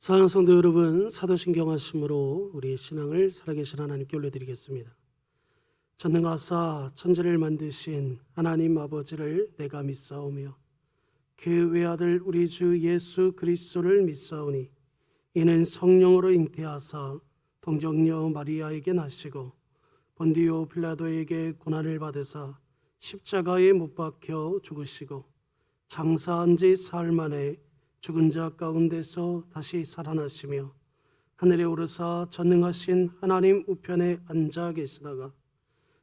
사랑하는 성도 여러분, 사도신경 하심으로 우리의 신앙을 살아계신 하나님께 올려드리겠습니다. 전능하사 천지를 만드신 하나님 아버지를 내가 믿사오며 그 외아들 우리 주 예수 그리스도를 믿사오니 이는 성령으로 잉태하사 동정녀 마리아에게 나시고 본디오 빌라도에게 고난을 받으사 십자가에 못 박혀 죽으시고 장사한 지 사흘 만에 죽은 자 가운데서 다시 살아나시며 하늘에 오르사 전능하신 하나님 우편에 앉아 계시다가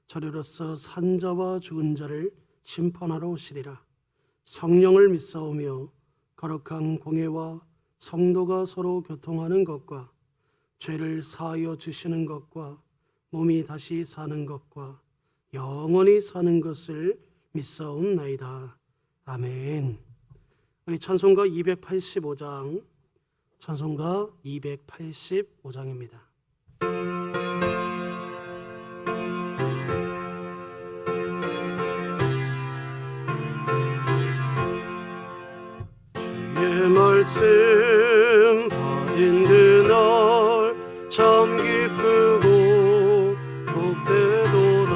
저리로서 산 자와 죽은 자를 심판하러 오시리라. 성령을 믿사오며 거룩한 공회와 성도가 서로 교통하는 것과 죄를 사하여 주시는 것과 몸이 다시 사는 것과 영원히 사는 것을 믿사옵나이다. 아멘. 우리 찬송가 285장, 찬송가 285장입니다. 주의 말씀 받은 그날 참 기쁘고 복되도다.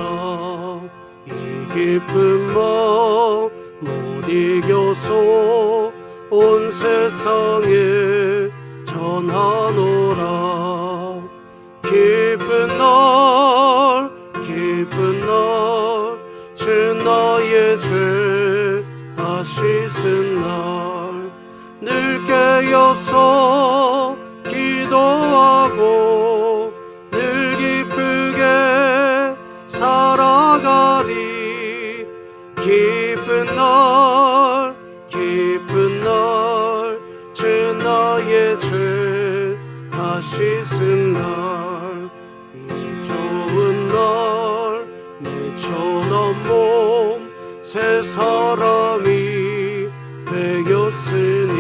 이 기쁜 마음 못 이겨서 온 세상에 전하노라. 기쁜 날 주 나의 죄 다 씻은 날 늘 깨어서 기도하고 늘 기쁘게 살아가리. 기쁜 날 주 나의 죄 다 씻은 날 이 좋은 날 내처럼 몸 새 사람이 되었으니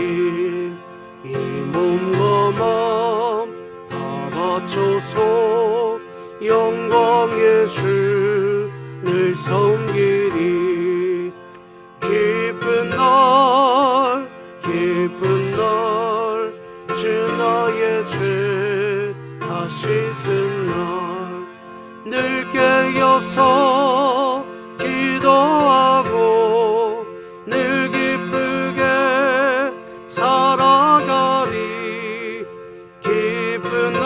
이 몸과 마음 다 바쳐서 영광의 주 늘 섬기리. 기쁜 날 주 나의 죄 다 씻은 날 늘 깨어서 기도하고 늘 기쁘게 살아가리. 기쁜 날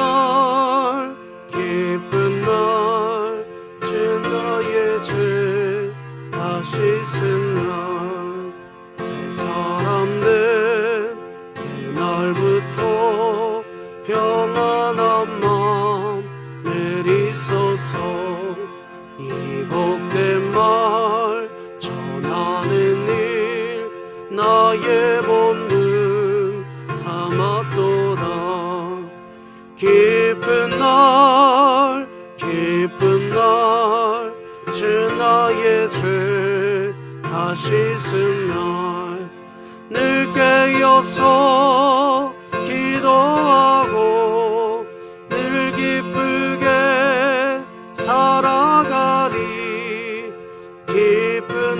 주 나의 죄 다 씻은 날 새 사람 된 그날부터 평안한 마음 내리소서. 이 복된 말 전하는 일 나의 본분 삼았도다. 기쁜 날 주 나의 죄 다 씻은 날 늘 깨어서 기도하고 늘 기쁘게 살아가리. 기쁜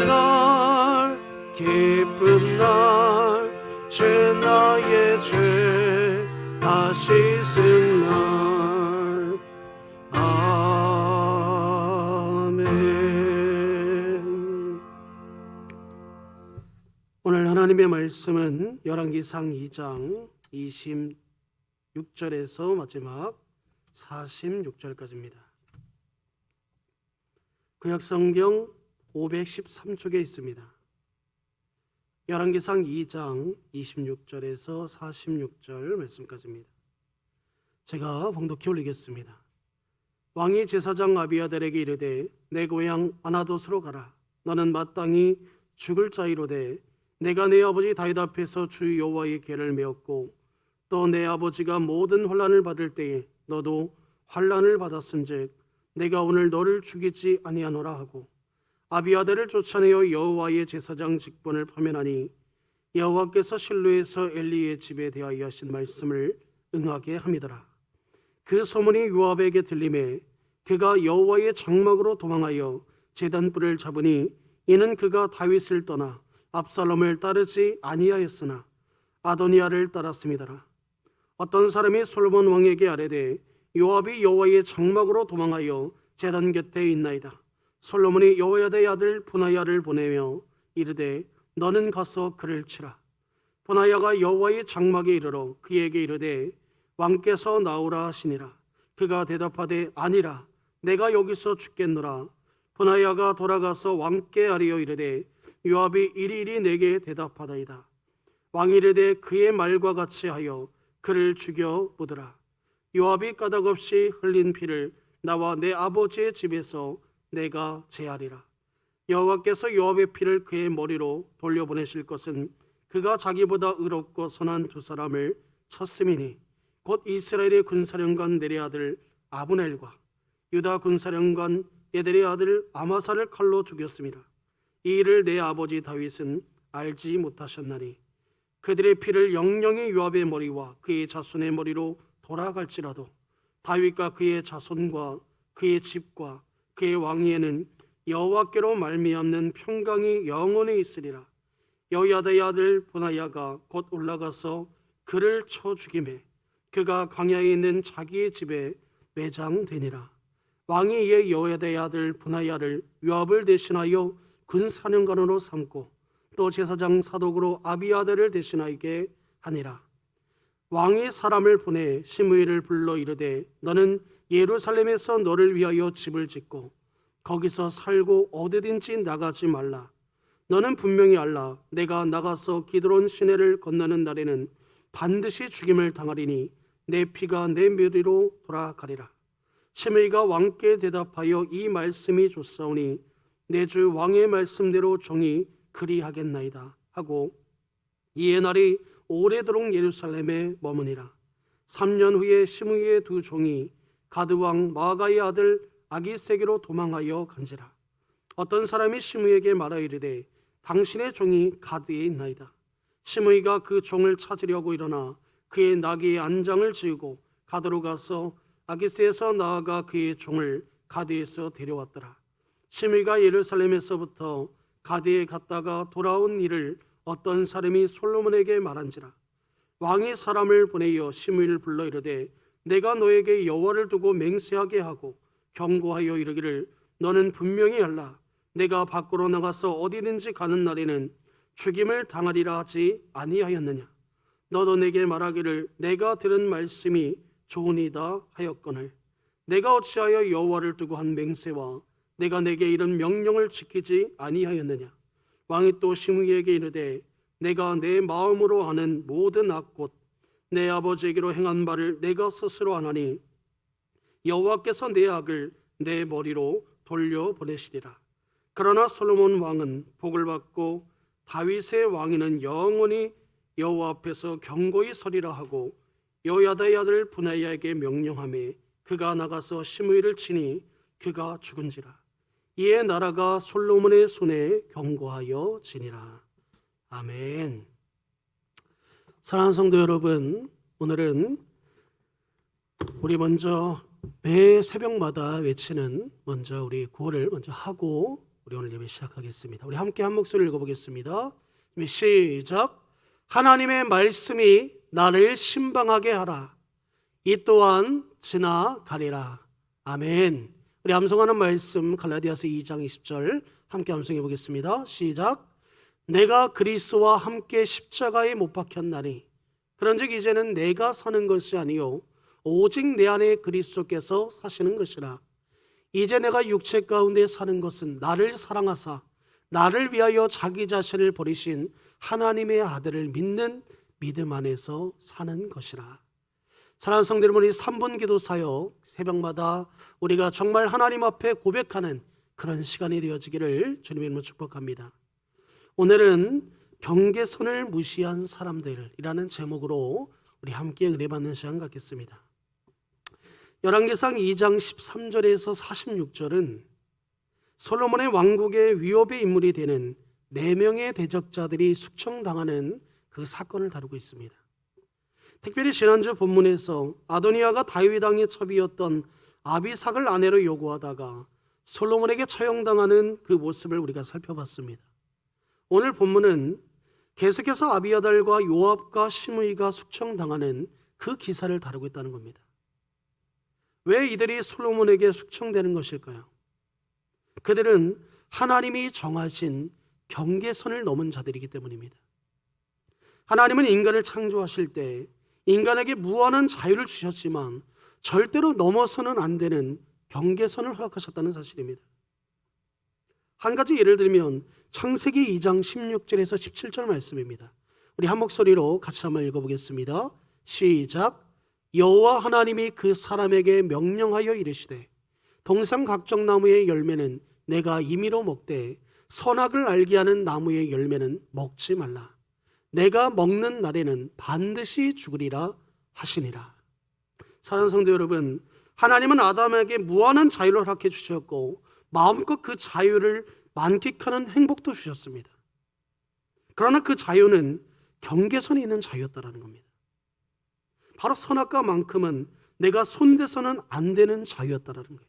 날 주 나의 죄 다 씻은 날. 아멘. 오늘 하나님의 말씀은 열왕기상 2장 26절에서 마지막 46절까지입니다. 구약성경 513쪽에 있습니다. 열왕기상 2장 26절에서 46절 말씀까지입니다. 제가 봉독해 올리겠습니다. 왕이 제사장 아비아달에게 이르되 내 고향 아나돗으로 가라. 너는 마땅히 죽을 자이로되 내가 내 아버지 다윗 앞에서 주 여호와의 궤를 메었고 또 내 아버지가 모든 환난을 받을 때에 너도 환난을 받았은즉 내가 오늘 너를 죽이지 아니하노라 하고 아비아달을 쫓아내어 여호와의 제사장 직분을 파면하니 여호와께서 실로에서 엘리의 집에 대하여 하신 말씀을 응하게 함이더라. 그 소문이 요압에게 들림에 그가 여호와의 장막으로 도망하여 제단불을 잡으니 이는 그가 다윗을 떠나 압살롬을 따르지 아니하였으나 아도니아를 따랐음이더라. 어떤 사람이 솔로몬 왕에게 아뢰되 요압이 여호와의 장막으로 도망하여 제단 곁에 있나이다. 솔로몬이 여호야다의 아들 분하야를 보내며 이르되 너는 가서 그를 치라. 분하야가 여호와의 장막에 이르러 그에게 이르되 왕께서 나오라 하시니라. 그가 대답하되 아니라 내가 여기서 죽겠노라. 분하야가 돌아가서 왕께 아뢰어 이르되 요압이 이리이리 내게 대답하다이다. 왕이 이르되 그의 말과 같이 하여 그를 죽여 묻으라. 요압이 까닭없이 흘린 피를 나와 내 아버지의 집에서 내가 제하리라. 여호와께서 요압의 피를 그의 머리로 돌려보내실 것은 그가 자기보다 의롭고 선한 두 사람을 쳤음이니 곧 이스라엘의 군사령관 네리의 아들 아브넬과 유다 군사령관 예델의 아들 아마사를 칼로 죽였습니다. 이 일을 내 아버지 다윗은 알지 못하셨나니 그들의 피를 영영이 요압의 머리와 그의 자손의 머리로 돌아갈지라도 다윗과 그의 자손과 그의 집과 그의 왕위에는 여호와께로 말미암는 평강이 영원히 있으리라. 여호야다의 아들 분하야가 곧 올라가서 그를 쳐 죽이매 그가 광야에 있는 자기의 집에 매장되니라. 왕이 이에 여호야다의 아들 분하야를 요압을 대신하여 군사령관으로 삼고 또 제사장 사독으로 아비아달을 대신하게 하니라. 왕이 사람을 보내 시므이를 불러 이르되 너는 예루살렘에서 너를 위하여 집을 짓고 거기서 살고 어디든지 나가지 말라. 너는 분명히 알라. 내가 나가서 기드론 시내를 건너는 날에는 반드시 죽임을 당하리니 내 피가 내 머리로 돌아가리라. 시므이가 왕께 대답하여 이 말씀이 좋사오니 내 주 왕의 말씀대로 종이 그리하겠나이다 하고 이에 날이 오래도록 예루살렘에 머무니라. 3년 후에 시므이의 두 종이 가드왕 마아가의 아들 아기세게로 도망하여 간지라. 어떤 사람이 시므이에게 말하 이르되 당신의 종이 가드에 있나이다. 시므이가 그 종을 찾으려고 일어나 그의 나귀의 안장을 지우고 가드로 가서 아기스에서 나아가 그의 종을 가드에서 데려왔더라. 시므이가 예루살렘에서부터 가드에 갔다가 돌아온 일을 어떤 사람이 솔로몬에게 말한지라. 왕이 사람을 보내어 시므이를 불러 이르되 내가 너에게 여호와를 두고 맹세하게 하고 경고하여 이르기를 너는 분명히 알라. 내가 밖으로 나가서 어디든지 가는 날에는 죽임을 당하리라 하지 아니하였느냐. 너도 내게 말하기를 내가 들은 말씀이 좋으니이다 하였거늘 내가 어찌하여 여호와를 두고 한 맹세와 내가 내게 이런 명령을 지키지 아니하였느냐. 왕이 또 시므이에게 이르되 내가 내 마음으로 아는 모든 악곧 내 아버지에게로 행한 바를 내가 스스로 아나니 여호와께서 내 악을 내 머리로 돌려보내시리라. 그러나 솔로몬 왕은 복을 받고 다윗의 왕위는 영원히 여호와 앞에서 경고히 서리라 하고 여호야다의 아들 분하야에게 명령하매 그가 나가서 시므이를 치니 그가 죽은지라. 이에 나라가 솔로몬의 손에 경고하여 지니라. 아멘. 사랑하는 성도 여러분, 오늘은 우리 먼저 매 새벽마다 외치는 먼저 우리 구호를 먼저 하고 우리 오늘 예배 시작하겠습니다. 우리 함께 한 목소리 읽어보겠습니다. 시작. 하나님의 말씀이 나를 신방하게 하라. 이 또한 지나가리라. 아멘. 우리 암송하는 말씀 갈라디아서 2장 20절 함께 암송해 보겠습니다. 시작. 내가 그리스도와 함께 십자가에 못 박혔나니 그런즉 이제는 내가 사는 것이 아니요 오직 내 안에 그리스도께서 사시는 것이라. 이제 내가 육체 가운데 사는 것은 나를 사랑하사 나를 위하여 자기 자신을 버리신 하나님의 아들을 믿는 믿음 안에서 사는 것이라. 사랑하는 성도 여러분, 이 3분 기도 사역 새벽마다 우리가 정말 하나님 앞에 고백하는 그런 시간이 되어지기를 주님의 이름으로 축복합니다. 오늘은 경계선을 무시한 사람들이라는 제목으로 우리 함께 은혜받는 시간 갖겠습니다. 열왕기상 2장 13절에서 46절은 솔로몬의 왕국의 위협의 인물이 되는 4명의 대적자들이 숙청당하는 그 사건을 다루고 있습니다. 특별히 지난주 본문에서 아도니아가 다윗 왕의 첩이었던 아비삭을 아내로 요구하다가 솔로몬에게 처형당하는 그 모습을 우리가 살펴봤습니다. 오늘 본문은 계속해서 아비아달과 요압과 시므이가 숙청당하는 그 기사를 다루고 있다는 겁니다. 왜 이들이 솔로몬에게 숙청되는 것일까요? 그들은 하나님이 정하신 경계선을 넘은 자들이기 때문입니다. 하나님은 인간을 창조하실 때 인간에게 무한한 자유를 주셨지만 절대로 넘어서는 안 되는 경계선을 허락하셨다는 사실입니다. 한 가지 예를 들면 창세기 2장 16절에서 17절 말씀입니다. 우리 한 목소리로 같이 한번 읽어보겠습니다. 시작. 여호와 하나님이 그 사람에게 명령하여 이르시되 동산 각종 나무의 열매는 내가 임의로 먹되 선악을 알게 하는 나무의 열매는 먹지 말라. 내가 먹는 날에는 반드시 죽으리라 하시니라. 사랑하는 성도 여러분, 하나님은 아담에게 무한한 자유를 허락해 주셨고 마음껏 그 자유를 만끽하는 행복도 주셨습니다. 그러나 그 자유는 경계선이 있는 자유였다는 겁니다. 바로 선악과만큼은 내가 손대서는 안 되는 자유였다는 거예요.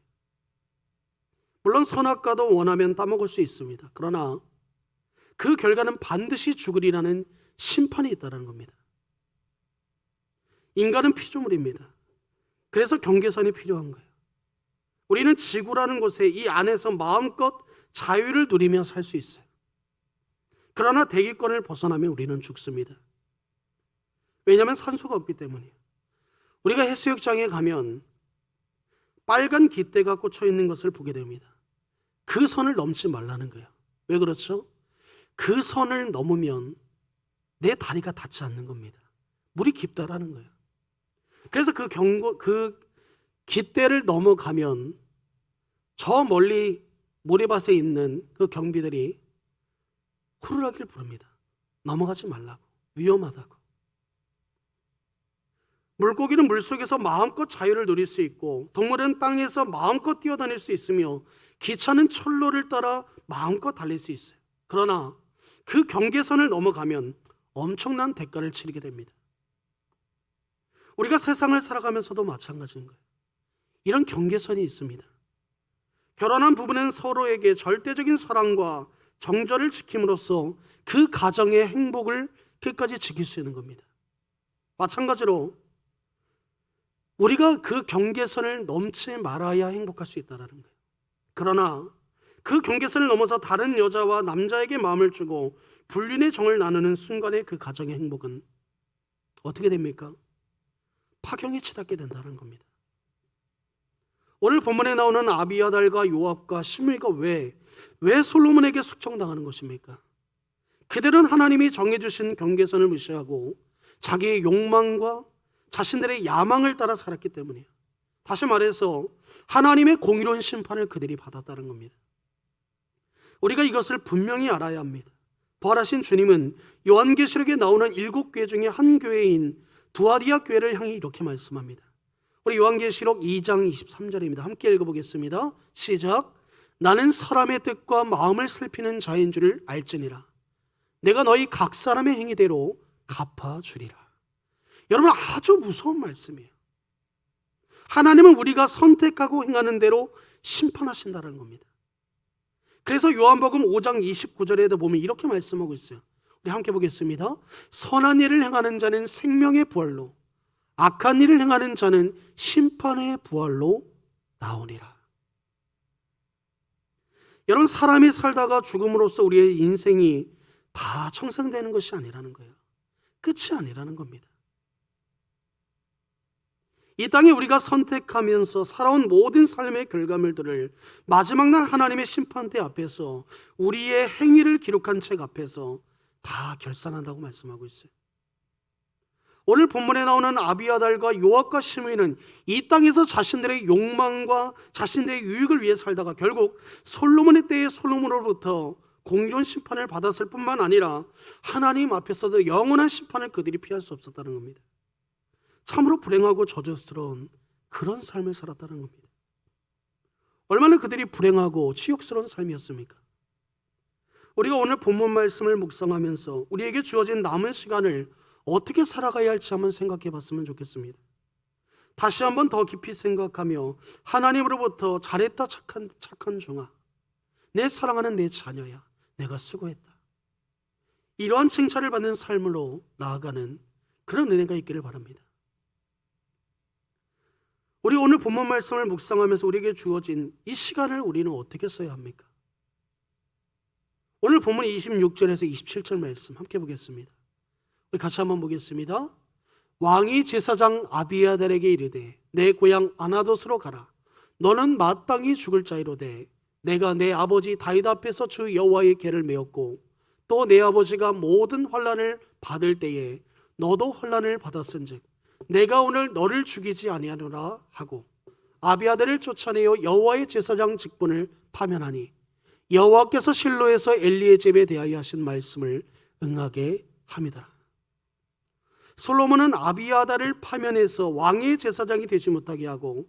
물론 선악과도 원하면 따먹을 수 있습니다. 그러나 그 결과는 반드시 죽으리라는 심판이 있다는 겁니다. 인간은 피조물입니다. 그래서 경계선이 필요한 거예요. 우리는 지구라는 곳에 이 안에서 마음껏 자유를 누리며 살 수 있어요. 그러나 대기권을 벗어나면 우리는 죽습니다. 왜냐하면 산소가 없기 때문이에요. 우리가 해수욕장에 가면 빨간 깃대가 꽂혀 있는 것을 보게 됩니다. 그 선을 넘지 말라는 거예요. 왜 그렇죠? 그 선을 넘으면 내 다리가 닿지 않는 겁니다. 물이 깊다라는 거예요. 그래서 그 깃대를 넘어가면 저 멀리 모래밭에 있는 그 경비들이 호루라기를 부릅니다. 넘어가지 말라고, 위험하다고. 물고기는 물속에서 마음껏 자유를 누릴 수 있고 동물은 땅에서 마음껏 뛰어다닐 수 있으며 기차는 철로를 따라 마음껏 달릴 수 있어요. 그러나 그 경계선을 넘어가면 엄청난 대가를 치르게 됩니다. 우리가 세상을 살아가면서도 마찬가지인 거예요. 이런 경계선이 있습니다. 결혼한 부부는 서로에게 절대적인 사랑과 정절을 지킴으로써 그 가정의 행복을 끝까지 지킬 수 있는 겁니다. 마찬가지로 우리가 그 경계선을 넘지 말아야 행복할 수 있다는 거예요. 그러나 그 경계선을 넘어서 다른 여자와 남자에게 마음을 주고 불륜의 정을 나누는 순간의 그 가정의 행복은 어떻게 됩니까? 파경에 치닫게 된다는 겁니다. 오늘 본문에 나오는 아비아달과 요압과 시므이가 왜 솔로몬에게 숙청당하는 것입니까? 그들은 하나님이 정해주신 경계선을 무시하고 자기의 욕망과 자신들의 야망을 따라 살았기 때문이에요. 다시 말해서 하나님의 공의로운 심판을 그들이 받았다는 겁니다. 우리가 이것을 분명히 알아야 합니다. 부활하신 주님은 요한계시록에 나오는 7교회 중에 한 교회인 두아디아 교회를 향해 이렇게 말씀합니다. 우리 요한계시록 2장 23절입니다. 함께 읽어보겠습니다. 시작. 나는 사람의 뜻과 마음을 살피는 자인 줄을 알지니라. 내가 너희 각 사람의 행위대로 갚아주리라. 여러분, 아주 무서운 말씀이에요. 하나님은 우리가 선택하고 행하는 대로 심판하신다는 겁니다. 그래서 요한복음 5장 29절에도 보면 이렇게 말씀하고 있어요. 우리 함께 보겠습니다. 선한 일을 행하는 자는 생명의 부활로, 악한 일을 행하는 자는 심판의 부활로 나오니라. 여러분, 사람이 살다가 죽음으로써 우리의 인생이 다 청산되는 것이 아니라는 거예요. 끝이 아니라는 겁니다. 이 땅에 우리가 선택하면서 살아온 모든 삶의 결과물들을 마지막 날 하나님의 심판대 앞에서 우리의 행위를 기록한 책 앞에서 다 결산한다고 말씀하고 있어요. 오늘 본문에 나오는 아비아달과 요압과 시므이는 이 땅에서 자신들의 욕망과 자신들의 유익을 위해 살다가 결국 솔로몬의 때에 솔로몬으로부터 공의로운 심판을 받았을 뿐만 아니라 하나님 앞에서도 영원한 심판을 그들이 피할 수 없었다는 겁니다. 참으로 불행하고 저주스러운 그런 삶을 살았다는 겁니다. 얼마나 그들이 불행하고 치욕스러운 삶이었습니까? 우리가 오늘 본문 말씀을 묵상하면서 우리에게 주어진 남은 시간을 어떻게 살아가야 할지 한번 생각해 봤으면 좋겠습니다. 다시 한번 더 깊이 생각하며 하나님으로부터 잘했다 착한 종아, 내 사랑하는 내 자녀야, 내가 수고했다, 이러한 칭찬을 받는 삶으로 나아가는 그런 은혜가 있기를 바랍니다. 우리 오늘 본문 말씀을 묵상하면서 우리에게 주어진 이 시간을 우리는 어떻게 써야 합니까? 오늘 본문 26절에서 27절 말씀 함께 보겠습니다. 우리 같이 한번 보겠습니다. 왕이 제사장 아비아달에게 이르되 내 고향 아나돗으로 가라. 너는 마땅히 죽을 자이로되 내가 내 아버지 다윗 앞에서 주 여호와의 계를 메었고 또 내 아버지가 모든 환난을 받을 때에 너도 환난을 받았은즉 내가 오늘 너를 죽이지 아니하노라 하고 아비아달을 쫓아내어 여호와의 제사장 직분을 파면하니 여호와께서 실로에서 엘리의 집에 대하여 하신 말씀을 응하게 함이더라. 솔로몬은 아비아달을 파면해서 왕의 제사장이 되지 못하게 하고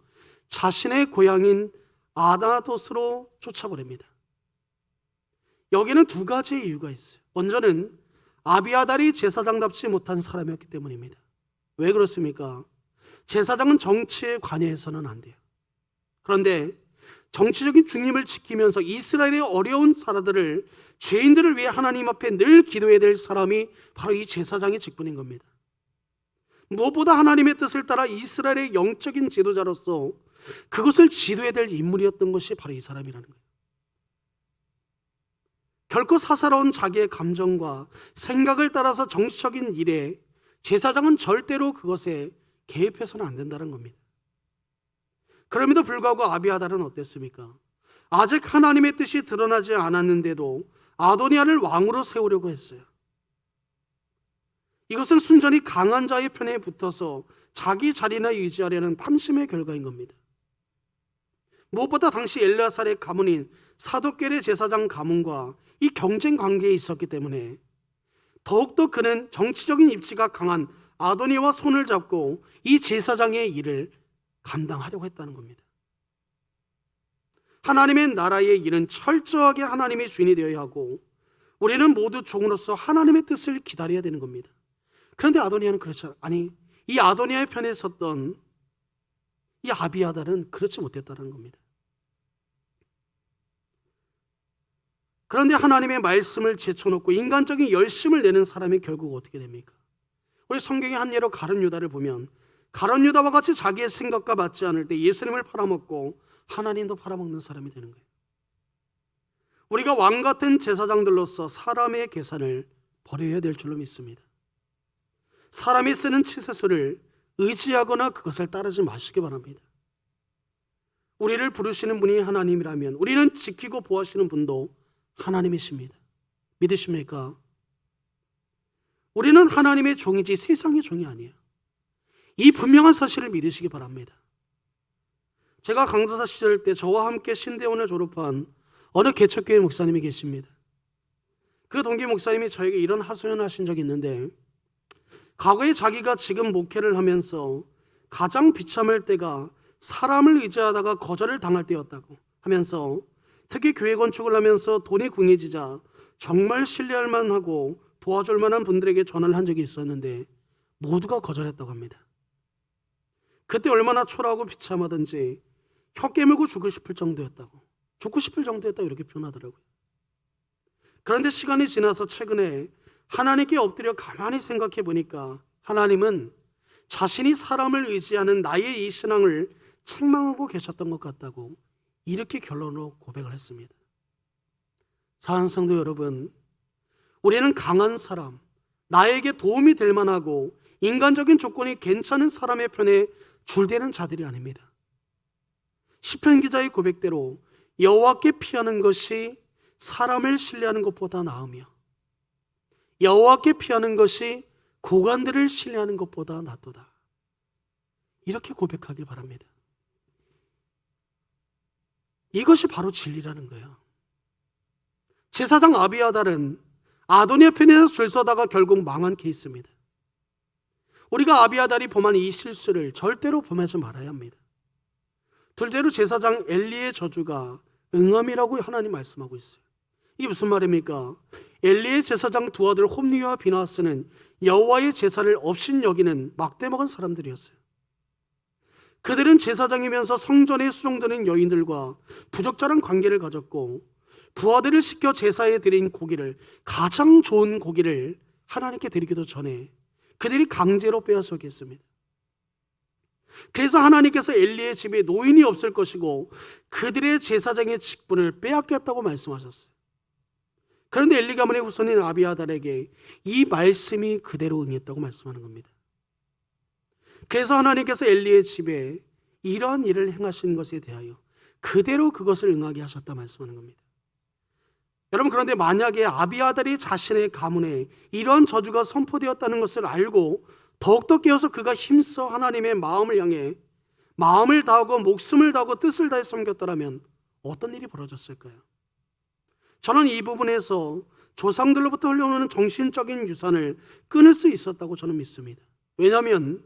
자신의 고향인 아나돗으로 쫓아보냅니다. 여기는 두 가지의 이유가 있어요. 먼저는 아비아달이 제사장답지 못한 사람이었기 때문입니다. 왜 그렇습니까? 제사장은 정치에 관여해서는 안 돼요. 그런데 정치적인 중립을 지키면서 이스라엘의 어려운 사람들을, 죄인들을 위해 하나님 앞에 늘 기도해야 될 사람이 바로 이 제사장의 직분인 겁니다. 무엇보다 하나님의 뜻을 따라 이스라엘의 영적인 지도자로서 그것을 지도해야 될 인물이었던 것이 바로 이 사람이라는 거예요. 결코 사사로운 자기의 감정과 생각을 따라서 정치적인 일에 제사장은 절대로 그것에 개입해서는 안 된다는 겁니다. 그럼에도 불구하고 아비아달은 어땠습니까? 아직 하나님의 뜻이 드러나지 않았는데도 아도니아를 왕으로 세우려고 했어요. 이것은 순전히 강한 자의 편에 붙어서 자기 자리나 유지하려는 탐심의 결과인 겁니다. 무엇보다 당시 엘르아살의 가문인 사독겔의 제사장 가문과 이 경쟁 관계에 있었기 때문에 더욱더 그는 정치적인 입지가 강한 아도니아와 손을 잡고 이 제사장의 일을 감당하려고 했다는 겁니다. 하나님의 나라의 일은 철저하게 하나님의 주인이 되어야 하고 우리는 모두 종으로서 하나님의 뜻을 기다려야 되는 겁니다. 그런데 아도니아는 그렇지 아니 이 아도니아의 편에 섰던 이 아비아달은 그렇지 못했다는 겁니다. 그런데 하나님의 말씀을 제쳐놓고 인간적인 열심을 내는 사람이 결국 어떻게 됩니까? 우리 성경의 한 예로 가룟 유다를 보면 가룟 유다와 같이 자기의 생각과 맞지 않을 때 예수님을 팔아먹고 하나님도 팔아먹는 사람이 되는 거예요. 우리가 왕 같은 제사장들로서 사람의 계산을 버려야 될 줄로 믿습니다. 사람이 쓰는 치세수를 의지하거나 그것을 따르지 마시기 바랍니다. 우리를 부르시는 분이 하나님이라면 우리는 지키고 보호하시는 분도 하나님이십니다. 믿으십니까? 우리는 하나님의 종이지 세상의 종이 아니에요. 이 분명한 사실을 믿으시기 바랍니다. 제가 강도사 시절 때 저와 함께 신대원을 졸업한 어느 개척교회 목사님이 계십니다. 그 동기 목사님이 저에게 이런 하소연을 하신 적이 있는데 과거에 자기가 지금 목회를 하면서 가장 비참할 때가 사람을 의지하다가 거절을 당할 때였다고 하면서 특히 교회 건축을 하면서 돈이 궁해지자 정말 신뢰할 만하고 도와줄 만한 분들에게 전화를 한 적이 있었는데 모두가 거절했다고 합니다. 그때 얼마나 초라하고 비참하든지 혀 깨물고 죽고 싶을 정도였다고 이렇게 표현하더라고요. 그런데 시간이 지나서 최근에 하나님께 엎드려 가만히 생각해 보니까 하나님은 자신이 사람을 의지하는 나의 이 신앙을 책망하고 계셨던 것 같다고 이렇게 결론으로 고백을 했습니다. 사랑하는 성도 여러분, 우리는 강한 사람, 나에게 도움이 될 만하고 인간적인 조건이 괜찮은 사람의 편에 줄대는 자들이 아닙니다. 시편 기자의 고백대로 여호와께 피하는 것이 사람을 신뢰하는 것보다 나으며 여호와께 피하는 것이 고관들을 신뢰하는 것보다 낫도다. 이렇게 고백하길 바랍니다. 이것이 바로 진리라는 거예요. 제사장 아비아달은 아도니아 편에서 줄 서다가 결국 망한 케이스입니다. 우리가 아비아달이 범한 이 실수를 절대로 범하지 말아야 합니다. 둘째로 제사장 엘리의 저주가 응함이라고 하나님 말씀하고 있어요. 이게 무슨 말입니까? 엘리의 제사장 두 아들 홈리와 비나하스는 여호와의 제사를 업신여기는 막대먹은 사람들이었어요. 그들은 제사장이면서 성전에 수종드는 여인들과 부적절한 관계를 가졌고 부하들을 시켜 제사에 드린 고기를, 가장 좋은 고기를 하나님께 드리기도 전에 그들이 강제로 빼앗아오게 했습니다. 그래서 하나님께서 엘리의 집에 노인이 없을 것이고 그들의 제사장의 직분을 빼앗겼다고 말씀하셨어요. 그런데 엘리 가문의 후손인 아비아달에게 이 말씀이 그대로 응했다고 말씀하는 겁니다. 그래서 하나님께서 엘리의 집에 이런 일을 행하신 것에 대하여 그대로 그것을 응하게 하셨다 말씀하는 겁니다. 여러분, 그런데 만약에 아비아달이 자신의 가문에 이런 저주가 선포되었다는 것을 알고 더욱더 깨어서 그가 힘써 하나님의 마음을 향해 마음을 다하고 목숨을 다하고 뜻을 다해 섬겼더라면 어떤 일이 벌어졌을까요? 저는 이 부분에서 조상들로부터 흘러오는 정신적인 유산을 끊을 수 있었다고 저는 믿습니다. 왜냐하면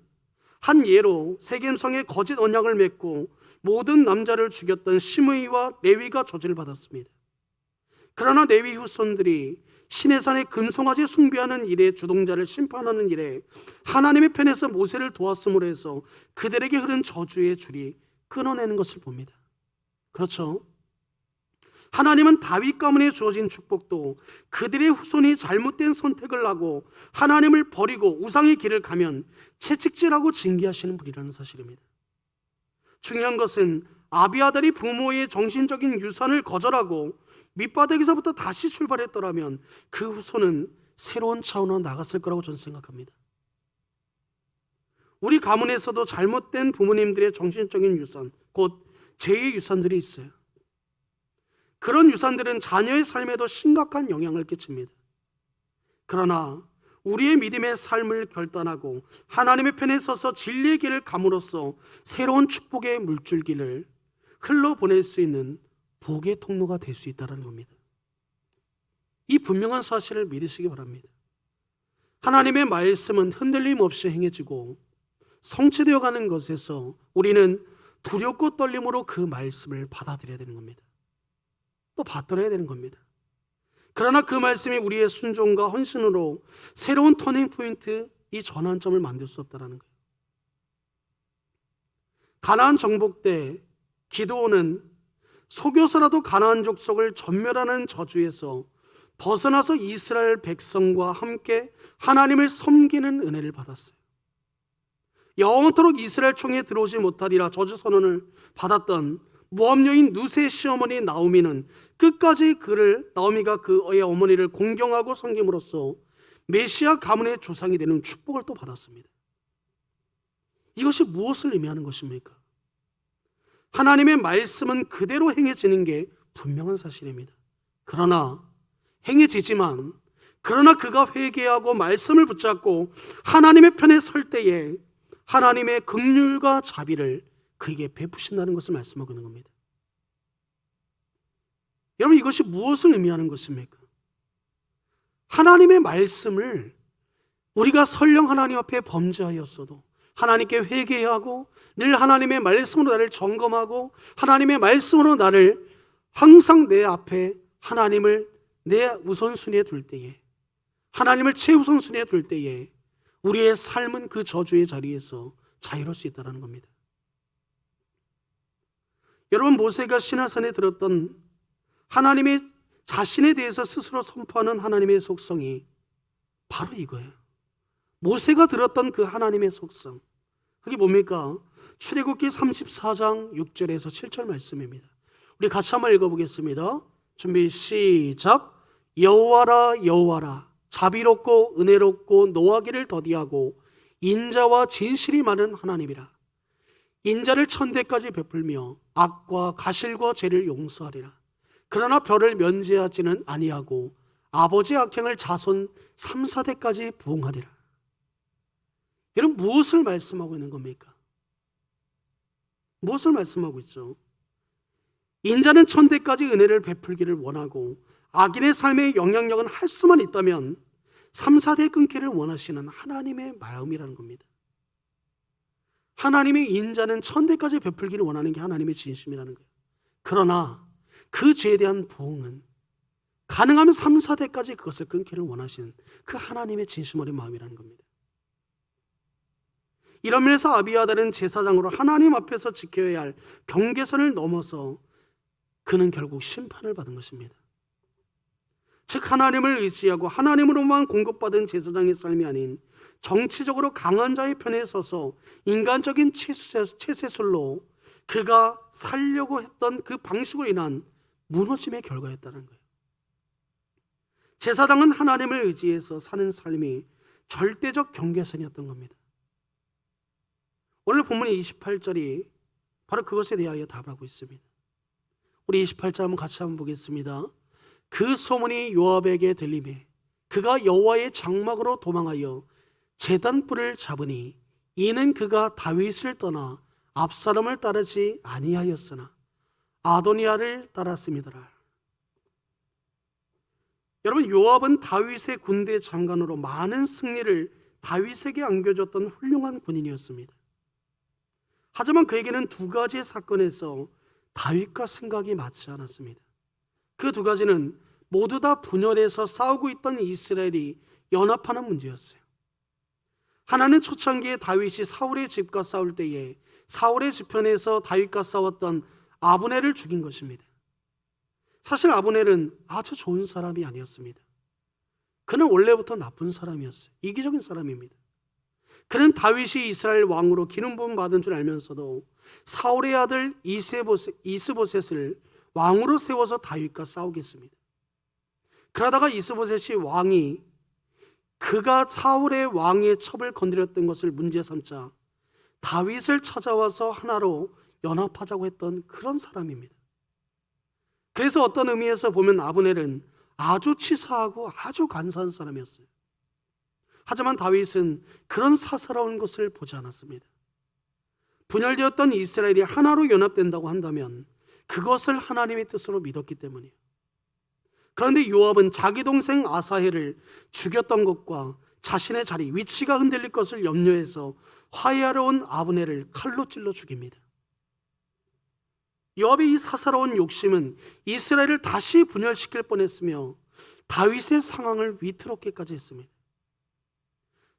한 예로 세겜성에 거짓 언약을 맺고 모든 남자를 죽였던 시므이와 레위가 저주를 받았습니다. 그러나 레위 후손들이 시내산에 금송아지 숭배하는 일에 주동자를 심판하는 일에 하나님의 편에서 모세를 도왔음으로 해서 그들에게 흐른 저주의 줄이 끊어내는 것을 봅니다. 그렇죠? 하나님은 다윗 가문에 주어진 축복도 그들의 후손이 잘못된 선택을 하고 하나님을 버리고 우상의 길을 가면 채찍질하고 징계하시는 분이라는 사실입니다. 중요한 것은 아비아달이 부모의 정신적인 유산을 거절하고 밑바닥에서부터 다시 출발했더라면 그 후손은 새로운 차원으로 나갔을 거라고 저는 생각합니다. 우리 가문에서도 잘못된 부모님들의 정신적인 유산, 곧 죄의 유산들이 있어요. 그런 유산들은 자녀의 삶에도 심각한 영향을 끼칩니다. 그러나 우리의 믿음의 삶을 결단하고 하나님의 편에 서서 진리의 길을 감으로써 새로운 축복의 물줄기를 흘러보낼 수 있는 복의 통로가 될 수 있다는 겁니다. 이 분명한 사실을 믿으시기 바랍니다. 하나님의 말씀은 흔들림 없이 행해지고 성취되어 가는 것에서 우리는 두렵고 떨림으로 그 말씀을 받아들여야 되는 겁니다. 또 받들어야 되는 겁니다. 그러나 그 말씀이 우리의 순종과 헌신으로 새로운 터닝 포인트, 이 전환점을 만들 수 없다는 거예요. 가나안 정복 때 기드온은 속여서라도 가나안 족속을 전멸하는 저주에서 벗어나서 이스라엘 백성과 함께 하나님을 섬기는 은혜를 받았어요. 영원토록 이스라엘 총에 들어오지 못하리라 저주 선언을 받았던 모압 여인 누세 시어머니 나오미는 끝까지 나오미가 그의 어머니를 공경하고 섬김으로써 메시아 가문의 조상이 되는 축복을 또 받았습니다. 이것이 무엇을 의미하는 것입니까? 하나님의 말씀은 그대로 행해지는 게 분명한 사실입니다. 그러나 그가 회개하고 말씀을 붙잡고 하나님의 편에 설 때에 하나님의 긍휼과 자비를 그에게 베푸신다는 것을 말씀하고 있는 겁니다. 여러분, 이것이 무엇을 의미하는 것입니까? 하나님의 말씀을 우리가 설령 하나님 앞에 범죄하였어도 하나님께 회개하고 늘 하나님의 말씀으로 나를 점검하고 하나님의 말씀으로 나를 항상 내 앞에 하나님을 내 우선순위에 둘 때에, 하나님을 최우선순위에 둘 때에 우리의 삶은 그 저주의 자리에서 자유로울 수 있다는 겁니다. 여러분, 모세가 시내산에 들었던 하나님의 자신에 대해서 스스로 선포하는 하나님의 속성이 바로 이거예요. 모세가 들었던 그 하나님의 속성, 그게 뭡니까? 출애굽기 34장 6절에서 7절 말씀입니다. 우리 같이 한번 읽어보겠습니다. 준비 시작. 여호와라 여호와라, 자비롭고 은혜롭고 노하기를 더디하고 인자와 진실이 많은 하나님이라. 인자를 천대까지 베풀며 악과 가실과 죄를 용서하리라. 그러나 별을 면제하지는 아니하고 아버지의 악행을 자손 3, 4대까지 부응하리라. 여러분, 무엇을 말씀하고 있는 겁니까? 무엇을 말씀하고 있죠? 인자는 천대까지 은혜를 베풀기를 원하고 악인의 삶의 영향력은 할 수만 있다면 3, 4대 끊기를 원하시는 하나님의 마음이라는 겁니다. 하나님의 인자는 천대까지 베풀기를 원하는 게 하나님의 진심이라는 거예요. 그러나 그 죄에 대한 보응은 가능하면 3, 4대까지 그것을 끊기를 원하시는 그 하나님의 진심 어린 마음이라는 겁니다. 이런 면에서 아비아달은 제사장으로 하나님 앞에서 지켜야 할 경계선을 넘어서 그는 결국 심판을 받은 것입니다. 즉, 하나님을 의지하고 하나님으로만 공급받은 제사장의 삶이 아닌 정치적으로 강한 자의 편에 서서 인간적인 채세술로 그가 살려고 했던 그 방식으로 인한 무너짐의 결과였다는 거예요. 제사장은 하나님을 의지해서 사는 삶이 절대적 경계선이었던 겁니다. 오늘 본문 28절이 바로 그것에 대하여 답하고 있습니다. 우리 28절 한번 같이 한번 보겠습니다. 그 소문이 요압에게 들리매 그가 여호와의 장막으로 도망하여 제단 뿔을 잡으니 이는 그가 다윗을 떠나 압살롬을 따르지 아니하였으나 아도니아를 따랐음이더라. 여러분, 요압은 다윗의 군대 장관으로 많은 승리를 다윗에게 안겨줬던 훌륭한 군인이었습니다. 하지만 그에게는 두 가지의 사건에서 다윗과 생각이 맞지 않았습니다. 그 두 가지는 모두 다 분열해서 싸우고 있던 이스라엘이 연합하는 문제였어요. 하나는 초창기에 다윗이 사울의 집과 싸울 때에 사울의 집편에서 다윗과 싸웠던 아브넬을 죽인 것입니다. 사실 아브넬은 아주 좋은 사람이 아니었습니다. 그는 원래부터 나쁜 사람이었어요. 이기적인 사람입니다. 그는 다윗이 이스라엘 왕으로 기름 부음 받은 줄 알면서도 사울의 아들 이스보셋을 왕으로 세워서 다윗과 싸우겠습니다. 그러다가 이스보셋이 왕이 그가 사울의 왕의 첩을 건드렸던 것을 문제 삼자 다윗을 찾아와서 하나로 연합하자고 했던 그런 사람입니다. 그래서 어떤 의미에서 보면 아브넬은 아주 치사하고 아주 간사한 사람이었어요. 하지만 다윗은 그런 사사로운 것을 보지 않았습니다. 분열되었던 이스라엘이 하나로 연합된다고 한다면 그것을 하나님의 뜻으로 믿었기 때문이에요. 그런데 요압은 자기 동생 아사헬을 죽였던 것과 자신의 자리, 위치가 흔들릴 것을 염려해서 화해하러 온 아브넬을 칼로 찔러 죽입니다. 요압의 이 사사로운 욕심은 이스라엘을 다시 분열시킬 뻔했으며 다윗의 상황을 위태롭게까지 했습니다.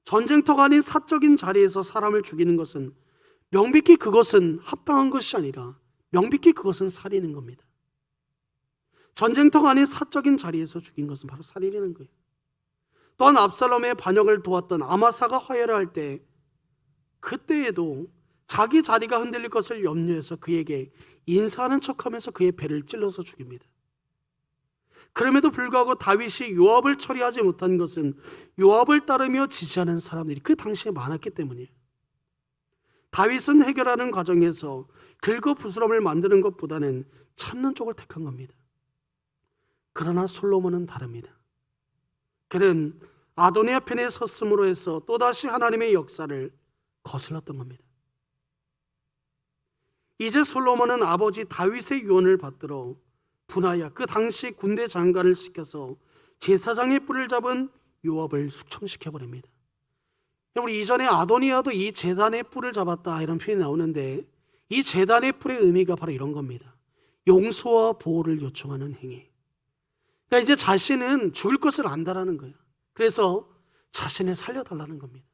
전쟁터가 아닌 사적인 자리에서 사람을 죽이는 것은 명백히 그것은 합당한 것이 아니라 명백히 그것은 살인인 겁니다. 전쟁터가 아닌 사적인 자리에서 죽인 것은 바로 살인이라는 거예요. 또한 압살롬의 반역을 도왔던 아마사가 화해를 할 때 그때에도 자기 자리가 흔들릴 것을 염려해서 그에게 인사하는 척하면서 그의 배를 찔러서 죽입니다. 그럼에도 불구하고 다윗이 요압을 처리하지 못한 것은 요압을 따르며 지지하는 사람들이 그 당시에 많았기 때문이에요. 다윗은 해결하는 과정에서 긁어부스럼을 만드는 것보다는 참는 쪽을 택한 겁니다. 그러나 솔로몬은 다릅니다. 그는 아도니아 편에 섰음으로 해서 또다시 하나님의 역사를 거슬렀던 겁니다. 이제 솔로몬은 아버지 다윗의 유언을 받들어 분하야 그 당시 군대 장관을 시켜서 제사장의 뿔을 잡은 요압을 숙청시켜버립니다. 우리 이전에 아도니아도 이 제단의 뿔을 잡았다 이런 표현이 나오는데 이 제단의 뿔의 의미가 바로 이런 겁니다. 용서와 보호를 요청하는 행위. 그러니까 이제 자신은 죽을 것을 안다라는 거예요. 그래서 자신을 살려달라는 겁니다.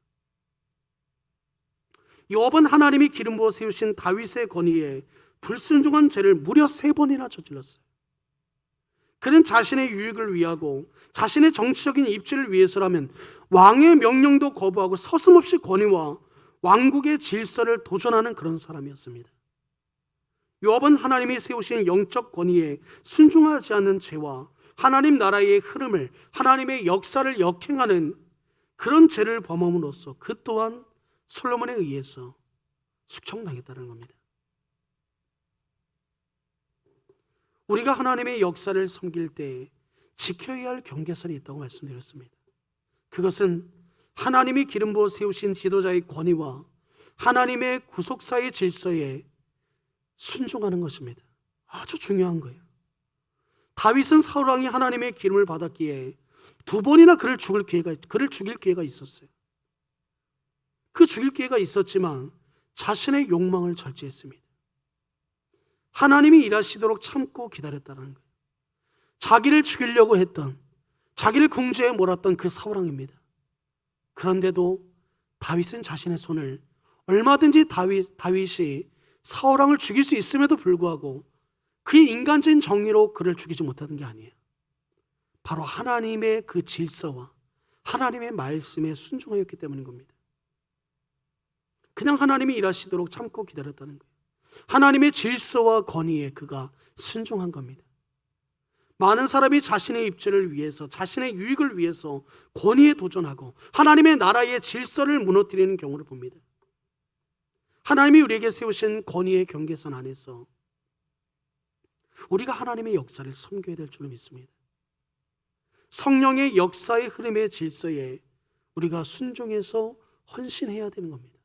요압은 하나님이 기름 부어 세우신 다윗의 권위에 불순종한 죄를 무려 3번이나 저질렀어요. 그는 자신의 유익을 위하고 자신의 정치적인 입지를 위해서라면 왕의 명령도 거부하고 서슴없이 권위와 왕국의 질서를 도전하는 그런 사람이었습니다. 요압은 하나님이 세우신 영적 권위에 순종하지 않는 죄와 하나님 나라의 흐름을, 하나님의 역사를 역행하는 그런 죄를 범함으로써 그 또한 솔로몬에 의해서 숙청당했다는 겁니다. 우리가 하나님의 역사를 섬길 때 지켜야 할 경계선이 있다고 말씀드렸습니다. 그것은 하나님이 기름 부어 세우신 지도자의 권위와 하나님의 구속사의 질서에 순종하는 것입니다. 아주 중요한 거예요. 다윗은 사울 왕이 하나님의 기름을 받았기에 2번이나 그를 죽일 기회가 있었어요. 그 죽일 기회가 있었지만 자신의 욕망을 절제했습니다. 하나님이 일하시도록 참고 기다렸다는 거예요. 자기를 죽이려고 했던, 자기를 궁지에 몰았던 그 사울 왕입니다. 그런데도 다윗은 자신의 손을 얼마든지 다윗이 사울 왕을 죽일 수 있음에도 불구하고 그의 인간적인 정의로 그를 죽이지 못하는 게 아니에요. 바로 하나님의 그 질서와 하나님의 말씀에 순종하였기 때문인 겁니다. 그냥 하나님이 일하시도록 참고 기다렸다는 거예요. 하나님의 질서와 권위에 그가 순종한 겁니다. 많은 사람이 자신의 입지를 위해서, 자신의 유익을 위해서 권위에 도전하고 하나님의 나라의 질서를 무너뜨리는 경우를 봅니다. 하나님이 우리에게 세우신 권위의 경계선 안에서 우리가 하나님의 역사를 섬겨야 될 줄로 믿습니다. 성령의 역사의 흐름의 질서에 우리가 순종해서 헌신해야 되는 겁니다.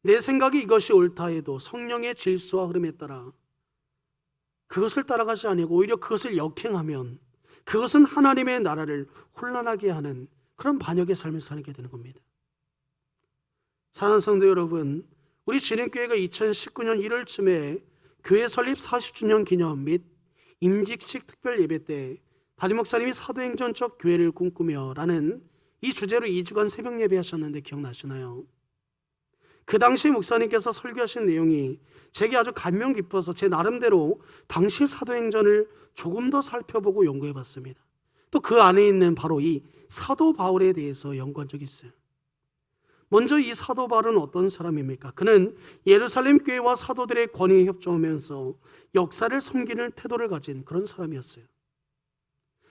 내 생각이 이것이 옳다 해도 성령의 질서와 흐름에 따라 그것을 따라가지 아니고 오히려 그것을 역행하면 그것은 하나님의 나라를 혼란하게 하는 그런 반역의 삶을 살게 되는 겁니다. 사랑하는 성도 여러분, 우리 진행교회가 2019년 1월쯤에 교회 설립 40주년 기념 및 임직식 특별 예배 때 담임 목사님이 사도행전적 교회를 꿈꾸며 라는 이 주제로 2주간 새벽 예배 하셨는데 기억나시나요? 그 당시 목사님께서 설교하신 내용이 제게 아주 감명 깊어서 제 나름대로 당시 사도행전을 조금 더 살펴보고 연구해 봤습니다. 또 그 안에 있는 바로 이 사도 바울에 대해서 연구한 적이 있어요. 먼저 이 사도 바울은 어떤 사람입니까? 그는 예루살렘 교회와 사도들의 권위에 협조하면서 역사를 섬기는 태도를 가진 그런 사람이었어요.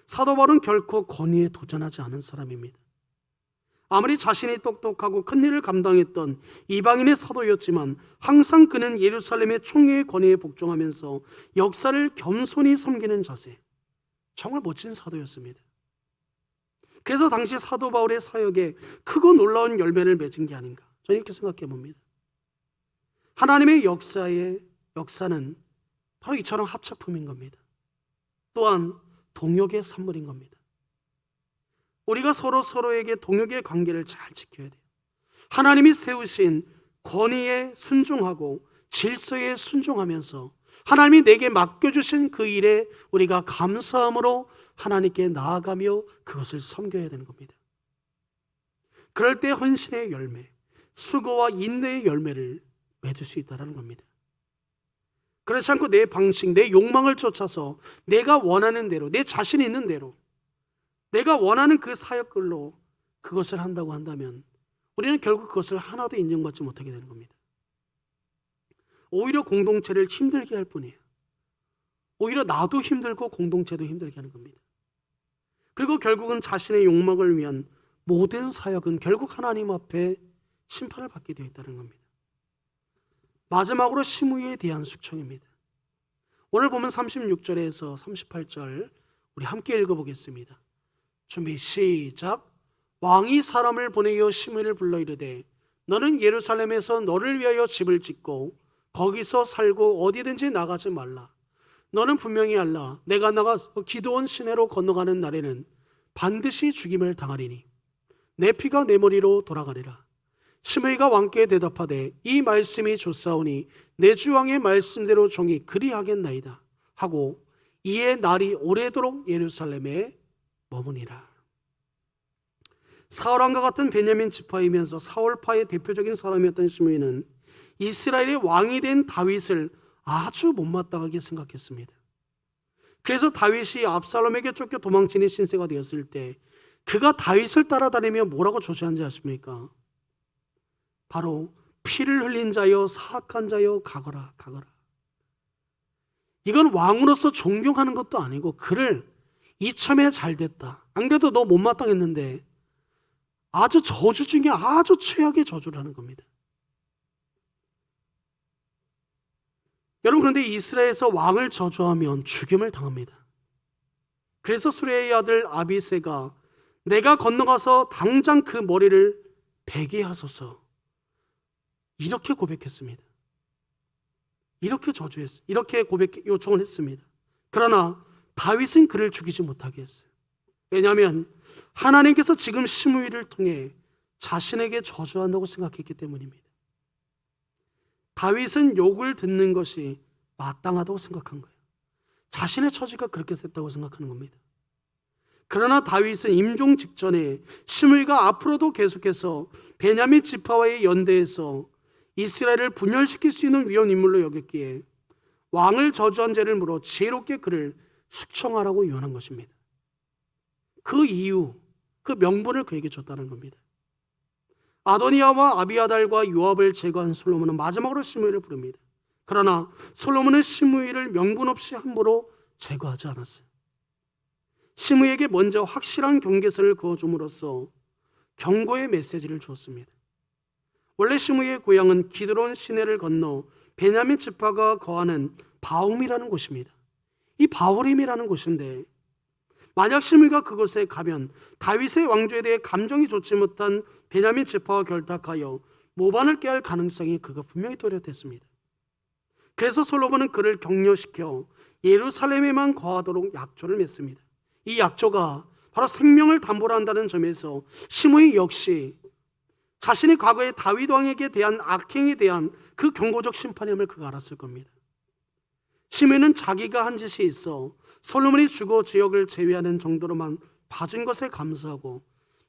사도 바울은 결코 권위에 도전하지 않은 사람입니다. 아무리 자신이 똑똑하고 큰 일을 감당했던 이방인의 사도였지만 항상 그는 예루살렘의 총회의 권위에 복종하면서 역사를 겸손히 섬기는 자세, 정말 멋진 사도였습니다. 그래서 당시 사도 바울의 사역에 크고 놀라운 열매를 맺은 게 아닌가, 저는 이렇게 생각해 봅니다. 하나님의 역사는 바로 이처럼 합작품인 겁니다. 또한 동역의 산물인 겁니다. 우리가 서로에게 동역의 관계를 잘 지켜야 돼요. 하나님이 세우신 권위에 순종하고 질서에 순종하면서 하나님이 내게 맡겨주신 그 일에 우리가 감사함으로 하나님께 나아가며 그것을 섬겨야 되는 겁니다. 그럴 때 헌신의 열매, 수고와 인내의 열매를 맺을 수 있다는 겁니다. 그렇지 않고 내 방식, 내 욕망을 쫓아서 내가 원하는 대로, 내 자신 있는 대로 내가 원하는 그 사역걸로 그것을 한다고 한다면 우리는 결국 그것을 하나도 인정받지 못하게 되는 겁니다. 오히려 공동체를 힘들게 할 뿐이에요. 오히려 나도 힘들고 공동체도 힘들게 하는 겁니다. 그리고 결국은 자신의 욕망을 위한 모든 사역은 결국 하나님 앞에 심판을 받게 되어 있다는 겁니다. 마지막으로 심의에 대한 숙청입니다. 오늘 보면 36절에서 38절 우리 함께 읽어보겠습니다. 준비 시작. 왕이 사람을 보내어 시므이를 불러 이르되 너는 예루살렘에서 너를 위하여 집을 짓고 거기서 살고 어디든지 나가지 말라. 너는 분명히 알라. 내가 나가서 기드온 시내로 건너가는 날에는 반드시 죽임을 당하리니 내 피가 내 머리로 돌아가리라. 시므이가 왕께 대답하되 이 말씀이 좋사오니 내 주 왕의 말씀대로 종이 그리하겠나이다 하고 이에 날이 오래도록 예루살렘에 머무니라. 사울왕과 같은 베냐민 지파이면서 사울파의 대표적인 사람이었던 시므이는 이스라엘의 왕이 된 다윗을 아주 못마땅하게 생각했습니다. 그래서 다윗이 압살롬에게 쫓겨 도망치는 신세가 되었을 때 그가 다윗을 따라다니며 뭐라고 조시한지 아십니까? 바로 피를 흘린 자여 사악한 자여 가거라 가거라. 이건 왕으로서 존경하는 것도 아니고 그를 이참에 잘됐다, 안 그래도 너 못마땅했는데, 아주 저주 중에 아주 최악의 저주를 하는 겁니다. 여러분, 그런데 이스라엘에서 왕을 저주하면 죽임을 당합니다. 그래서 수레의 아들 아비새가 내가 건너가서 당장 그 머리를 베게 하소서, 이렇게 고백했습니다. 이렇게 저주했어요. 이렇게 요청을 했습니다. 그러나 다윗은 그를 죽이지 못하게 했어요. 왜냐하면 하나님께서 지금 시므이를 통해 자신에게 저주한다고 생각했기 때문입니다. 다윗은 욕을 듣는 것이 마땅하다고 생각한 거예요. 자신의 처지가 그렇게 됐다고 생각하는 겁니다. 그러나 다윗은 임종 직전에 시므이가 앞으로도 계속해서 베냐민 지파와의 연대에서 이스라엘을 분열시킬 수 있는 위험 인물로 여겼기에 왕을 저주한 죄를 물어 지혜롭게 그를 숙청하라고 유언한 것입니다. 그 이유, 그 명분을 그에게 줬다는 겁니다. 아도니아와 아비아달과 요압을 제거한 솔로몬은 마지막으로 시므이를 부릅니다. 그러나 솔로몬은 시므이를 명분 없이 함부로 제거하지 않았어요. 시므이에게 먼저 확실한 경계선을 그어줌으로써 경고의 메시지를 주었습니다. 원래 시므이의 고향은 기드론 시내를 건너 베냐민 지파가 거하는 바움이라는 곳입니다. 이 바후림이라는 곳인데 만약 시므이가 그곳에 가면 다윗의 왕조에 대해 감정이 좋지 못한 베냐민 지파와 결탁하여 모반을 깨할 가능성이 그가 분명히 뚜렷했습니다. 그래서 솔로몬은 그를 격려시켜 예루살렘에만 거하도록 약조를 맺습니다. 이 약조가 바로 생명을 담보로 한다는 점에서 시므이 역시 자신의 과거의 다윗 왕에게 대한 악행에 대한 그 경고적 심판임을 그가 알았을 겁니다. 시므이는 자기가 한 짓이 있어 솔로몬이 주거 지역을 제외하는 정도로만 봐준 것에 감사하고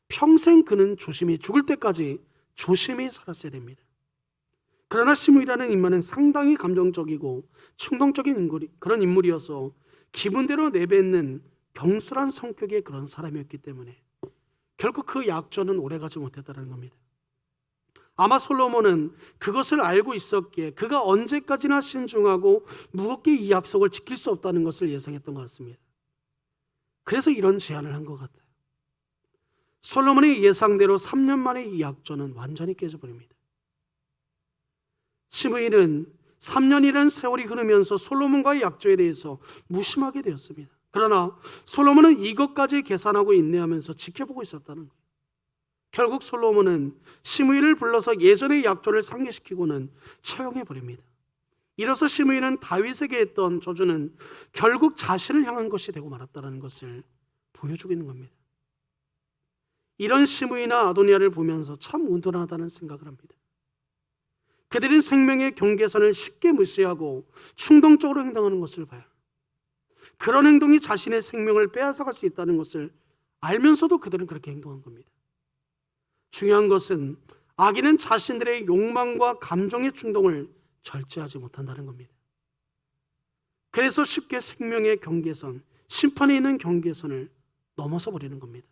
평생 그는 조심히 죽을 때까지 조심히 살았어야 됩니다. 그러나 시므이라는 인물은 상당히 감정적이고 충동적인 그런 인물이어서 기분대로 내뱉는 경솔한 성격의 그런 사람이었기 때문에 결국 그 약조는 오래가지 못했다는 겁니다. 아마 솔로몬은 그것을 알고 있었기에 그가 언제까지나 신중하고 무겁게 이 약속을 지킬 수 없다는 것을 예상했던 것 같습니다. 그래서 이런 제안을 한 것 같아요. 솔로몬의 예상대로 3년 만에 이 약조는 완전히 깨져버립니다. 시므이는 3년이라는 세월이 흐르면서 솔로몬과의 약조에 대해서 무심하게 되었습니다. 그러나 솔로몬은 이것까지 계산하고 인내하면서 지켜보고 있었다는 거예요. 결국 솔로몬은 시므이를 불러서 예전의 약조를 상기시키고는 처형해버립니다. 이로써 시므이는 다윗에게 했던 저주는 결국 자신을 향한 것이 되고 말았다는 것을 보여주고 있는 겁니다. 이런 시므이나 아도니아를 보면서 참 온전하다는 생각을 합니다. 그들은 생명의 경계선을 쉽게 무시하고 충동적으로 행동하는 것을 봐요. 그런 행동이 자신의 생명을 빼앗아갈 수 있다는 것을 알면서도 그들은 그렇게 행동한 겁니다. 중요한 것은 악인은 자신들의 욕망과 감정의 충동을 절제하지 못한다는 겁니다. 그래서 쉽게 생명의 경계선, 심판이 있는 경계선을 넘어서 버리는 겁니다.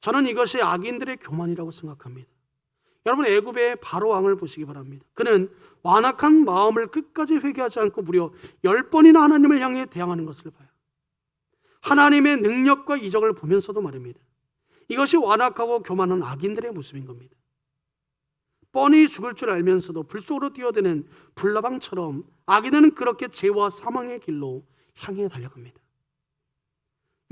저는 이것이 악인들의 교만이라고 생각합니다. 여러분, 애굽의 바로 왕을 보시기 바랍니다. 그는 완악한 마음을 끝까지 회개하지 않고 무려 10번이나 하나님을 향해 대항하는 것을 봐요. 하나님의 능력과 이적을 보면서도 말입니다. 이것이 완악하고 교만한 악인들의 모습인 겁니다. 뻔히 죽을 줄 알면서도 불 속으로 뛰어드는 불나방처럼 악인들은 그렇게 죄와 사망의 길로 향해 달려갑니다.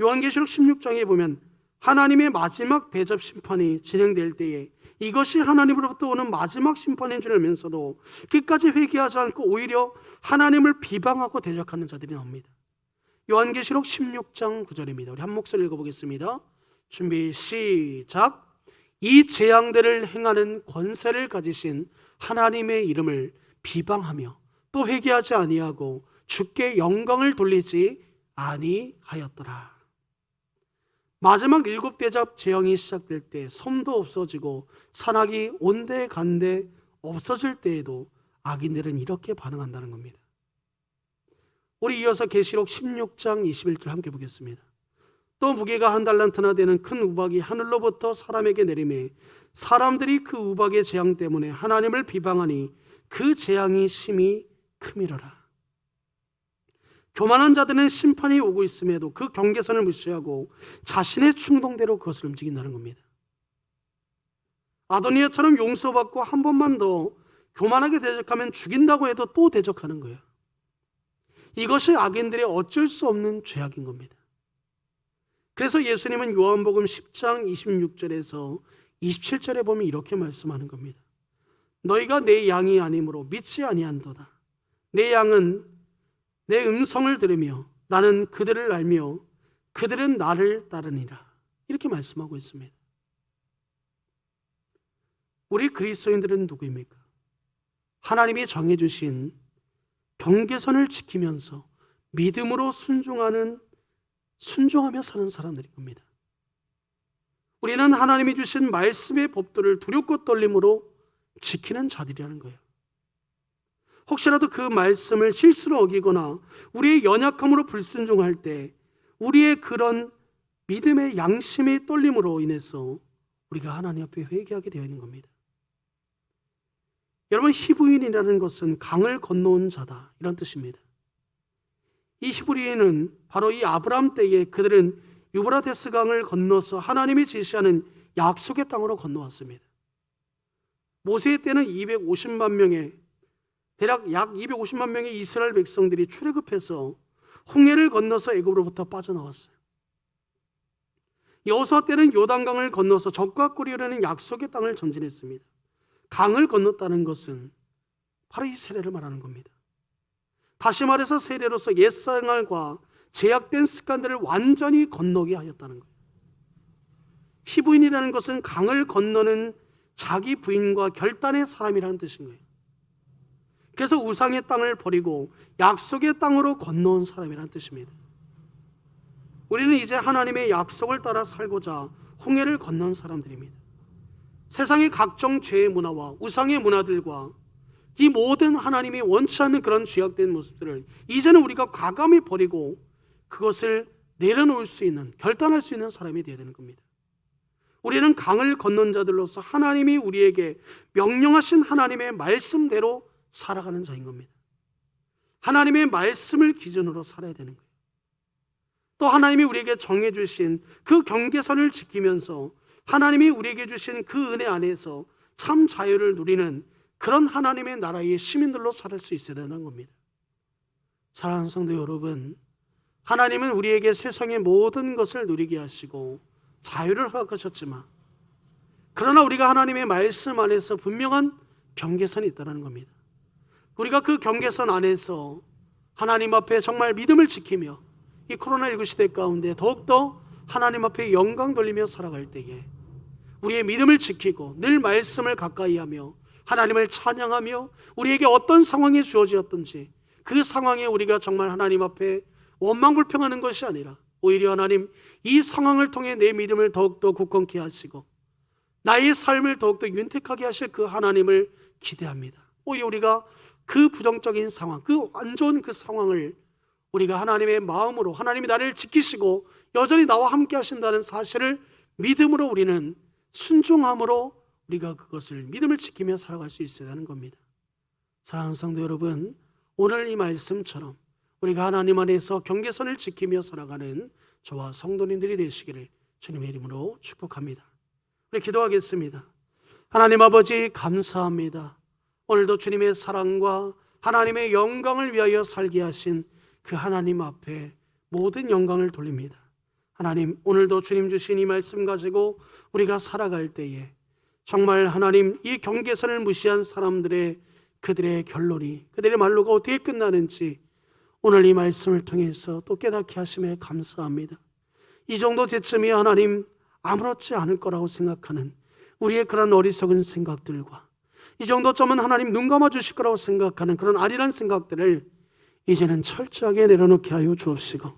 요한계시록 16장에 보면 하나님의 마지막 대접 심판이 진행될 때에 이것이 하나님으로부터 오는 마지막 심판인 줄 알면서도 끝까지 회개하지 않고 오히려 하나님을 비방하고 대적하는 자들이 나옵니다. 요한계시록 16장 9절입니다. 우리 한 목소리 읽어보겠습니다. 준비 시작. 이 재앙들을 행하는 권세를 가지신 하나님의 이름을 비방하며 또 회개하지 아니하고 주께 영광을 돌리지 아니하였더라. 마지막 7대접 재앙이 시작될 때 섬도 없어지고 산악이 온데간데 없어질 때에도 악인들은 이렇게 반응한다는 겁니다. 우리 이어서 계시록 16장 21절 함께 보겠습니다. 또 무게가 1달란트나 되는 큰 우박이 하늘로부터 사람에게 내리매 사람들이 그 우박의 재앙 때문에 하나님을 비방하니 그 재앙이 심히 크미러라. 교만한 자들은 심판이 오고 있음에도 그 경계선을 무시하고 자신의 충동대로 그것을 움직인다는 겁니다. 아도니아처럼 용서받고 한 번만 더 교만하게 대적하면 죽인다고 해도 또 대적하는 거예요. 이것이 악인들의 어쩔 수 없는 죄악인 겁니다. 그래서 예수님은 요한복음 10장 26절에서 27절에 보면 이렇게 말씀하는 겁니다. 너희가 내 양이 아니므로 믿지 아니한도다. 내 양은 내 음성을 들으며 나는 그들을 알며 그들은 나를 따르니라. 이렇게 말씀하고 있습니다. 우리 그리스도인들은 누구입니까? 하나님이 정해주신 경계선을 지키면서 믿음으로 순종하며 사는 사람들인 겁니다. 우리는 하나님이 주신 말씀의 법도를 두렵고 떨림으로 지키는 자들이라는 거예요. 혹시라도 그 말씀을 실수로 어기거나 우리의 연약함으로 불순종할 때 우리의 그런 믿음의 양심의 떨림으로 인해서 우리가 하나님 앞에 회개하게 되어 있는 겁니다. 여러분, 히브리인이라는 것은 강을 건너온 자다, 이런 뜻입니다. 이 히브리인은 바로 이 아브라함 때에 그들은 유브라데스 강을 건너서 하나님이 제시하는 약속의 땅으로 건너왔습니다. 모세 때는 250만 명의 대략 약 250만 명의 이스라엘 백성들이 출애굽해서 홍해를 건너서 애굽으로부터 빠져나왔어요. 여호수아 때는 요단강을 건너서 적과 꿀이라는 약속의 땅을 전진했습니다. 강을 건넜다는 것은 바로 이 세례를 말하는 겁니다. 다시 말해서 세례로서 옛생활과 제약된 습관들을 완전히 건너게 하였다는 거예요. 히브리인이라는 것은 강을 건너는 자기 부인과 결단의 사람이라는 뜻인 거예요. 그래서 우상의 땅을 버리고 약속의 땅으로 건너온 사람이라는 뜻입니다. 우리는 이제 하나님의 약속을 따라 살고자 홍해를 건넌 사람들입니다. 세상의 각종 죄의 문화와 우상의 문화들과 이 모든 하나님이 원치 않는 그런 죄악된 모습들을 이제는 우리가 과감히 버리고 그것을 내려놓을 수 있는, 결단할 수 있는 사람이 되어야 되는 겁니다. 우리는 강을 건넌 자들로서 하나님이 우리에게 명령하신 하나님의 말씀대로 살아가는 자인 겁니다. 하나님의 말씀을 기준으로 살아야 되는 거예요. 또 하나님이 우리에게 정해주신 그 경계선을 지키면서 하나님이 우리에게 주신 그 은혜 안에서 참 자유를 누리는 그런 하나님의 나라의 시민들로 살 수 있어야 되는 겁니다. 사랑하는 성도 여러분, 하나님은 우리에게 세상의 모든 것을 누리게 하시고 자유를 허락하셨지만, 그러나 우리가 하나님의 말씀 안에서 분명한 경계선이 있다는 겁니다. 우리가 그 경계선 안에서 하나님 앞에 정말 믿음을 지키며 이 코로나19 시대 가운데 더욱더 하나님 앞에 영광 돌리며 살아갈 때에 우리의 믿음을 지키고 늘 말씀을 가까이 하며 하나님을 찬양하며 우리에게 어떤 상황이 주어지었든지 그 상황에 우리가 정말 하나님 앞에 원망불평하는 것이 아니라 오히려 하나님, 이 상황을 통해 내 믿음을 더욱더 굳건케 하시고 나의 삶을 더욱더 윤택하게 하실 그 하나님을 기대합니다. 오히려 우리가 그 부정적인 상황, 그 안 좋은 그 상황을 우리가 하나님의 마음으로, 하나님이 나를 지키시고 여전히 나와 함께 하신다는 사실을 믿음으로, 우리는 순종함으로 우리가 그것을 믿음을 지키며 살아갈 수 있어야 하는 겁니다. 사랑하는 성도 여러분, 오늘 이 말씀처럼 우리가 하나님 안에서 경계선을 지키며 살아가는 저와 성도님들이 되시기를 주님의 이름으로 축복합니다. 우리 기도하겠습니다. 하나님 아버지, 감사합니다. 오늘도 주님의 사랑과 하나님의 영광을 위하여 살게 하신 그 하나님 앞에 모든 영광을 돌립니다. 하나님, 오늘도 주님 주신 이 말씀 가지고 우리가 살아갈 때에 정말 하나님, 이 경계선을 무시한 사람들의 그들의 결론이, 그들의 말로가 어떻게 끝나는지 오늘 이 말씀을 통해서 또 깨닫게 하심에 감사합니다. 이 정도 되쯤이야 하나님, 아무렇지 않을 거라고 생각하는 우리의 그런 어리석은 생각들과 이 정도쯤은 하나님 눈 감아 주실 거라고 생각하는 그런 아리란 생각들을 이제는 철저하게 내려놓게 하여 주옵시고,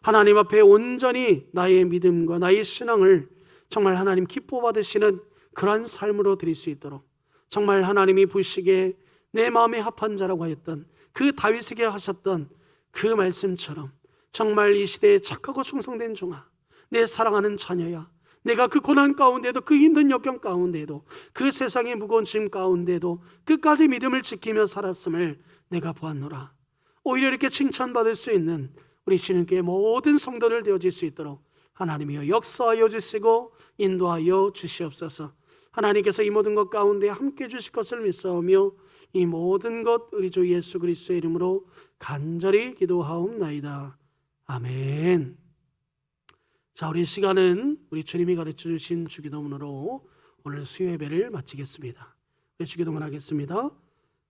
하나님 앞에 온전히 나의 믿음과 나의 신앙을 정말 하나님 기뻐 받으시는 그러한 삶으로 드릴 수 있도록, 정말 하나님이 보시기에 내 마음에 합한 자라고 하였던 그 다윗에게 하셨던 그 말씀처럼 정말 이 시대에 착하고 충성된 종아, 내 사랑하는 자녀야, 내가 그 고난 가운데도, 그 힘든 역경 가운데도, 그 세상의 무거운 짐 가운데도 끝까지 믿음을 지키며 살았음을 내가 보았노라. 오히려 이렇게 칭찬받을 수 있는 우리 주님께 모든 성도들 되어질 수 있도록 하나님이여 역사하여 주시고 인도하여 주시옵소서. 하나님께서 이 모든 것 가운데 함께 해 주실 것을 믿사오며 이 모든 것 우리 주 예수 그리스도의 이름으로 간절히 기도하옵나이다. 아멘. 자, 우리 시간은 우리 주님이 가르쳐 주신 주기도문으로 오늘 수요 예배를 마치겠습니다. 우리 주기도문 하겠습니다.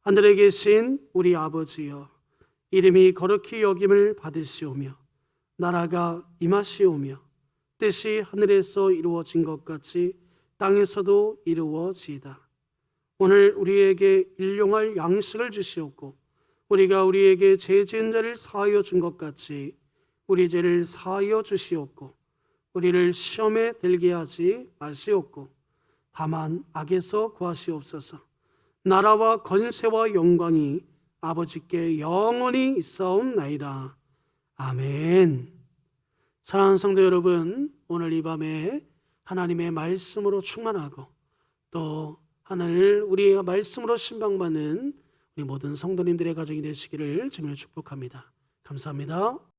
하늘에 계신 우리 아버지여, 이름이 거룩히 여김을 받으시오며 나라가 임하시오며 뜻이 하늘에서 이루어진 것 같이 땅에서도 이루어지이다. 오늘 우리에게 일용할 양식을 주시옵고 우리가 우리에게 죄 지은 자를 사하여 준 것 같이 우리 죄를 사하여 주시옵고 우리를 시험에 들게 하지 마시옵고 다만 악에서 구하시옵소서. 나라와 권세와 영광이 아버지께 영원히 있사옵나이다. 아멘. 사랑하는 성도 여러분, 오늘 이 밤에 하나님의 말씀으로 충만하고 또 하늘 우리의 말씀으로 신방받는 우리 모든 성도님들의 가정이 되시기를 주님을 축복합니다. 감사합니다.